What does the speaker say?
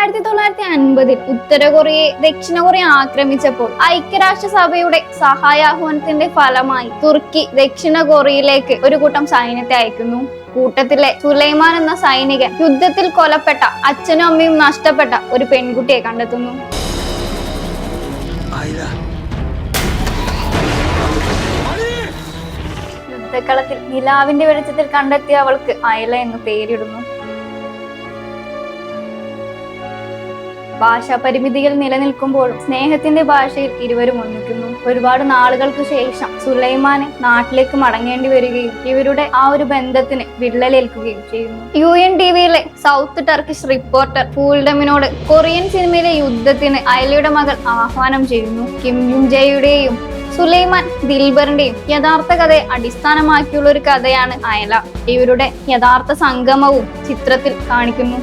1950 ഉത്തര കൊറിയയെ ദക്ഷിണ കൊറിയ ആക്രമിച്ചപ്പോൾ ഐക്യരാഷ്ട്രസഭയുടെ സഹായാഹ്വാനത്തിന്റെ ഫലമായി തുർക്കി ദക്ഷിണ കൊറിയയിലേക്ക് ഒരു കൂട്ടം സൈന്യത്തെ അയക്കുന്നു. കൂട്ടത്തിലെ സുലൈമാൻ എന്ന സൈനികൻ യുദ്ധത്തിൽ കൊലപ്പെട്ട അച്ഛനും അമ്മയും നഷ്ടപ്പെട്ട ഒരു പെൺകുട്ടിയെ കണ്ടെത്തുന്നു. യുദ്ധക്കളത്തിൽ നിലാവിന്റെ വെളിച്ചത്തിൽ കണ്ടെത്തിയ അവൾക്ക് അയല എന്ന് പേരിടുന്നു. ഭാഷാ പരിമിതികൾ നിലനിൽക്കുമ്പോഴും സ്നേഹത്തിന്റെ ഭാഷയിൽ ഇരുവരും ഒന്നിക്കുന്നു. ഒരുപാട് നാളുകൾക്ക് ശേഷം സുലൈമാന് നാട്ടിലേക്ക് മടങ്ങേണ്ടി വരികയും ഇവരുടെ ആ ഒരു ബന്ധത്തിന് വിള്ളലേൽക്കുകയും ചെയ്യുന്നു. UNTVയിലെ സൗത്ത് ടർക്കിഷ് റിപ്പോർട്ടർ ഫൂൽഡമിനോട് കൊറിയൻ സിനിമയിലെ യുദ്ധത്തിന് അയലയുടെ മകൾ ആഹ്വാനം ചെയ്യുന്നു. കിം യുൻ ജെയുടെയും സുലൈമാൻ ദിൽബറിന്റെയും യഥാർത്ഥ കഥയെ അടിസ്ഥാനമാക്കിയുള്ള ഒരു കഥയാണ് അയല. ഇവരുടെ യഥാർത്ഥ സംഗമവും ചിത്രത്തിൽ കാണിക്കുന്നു.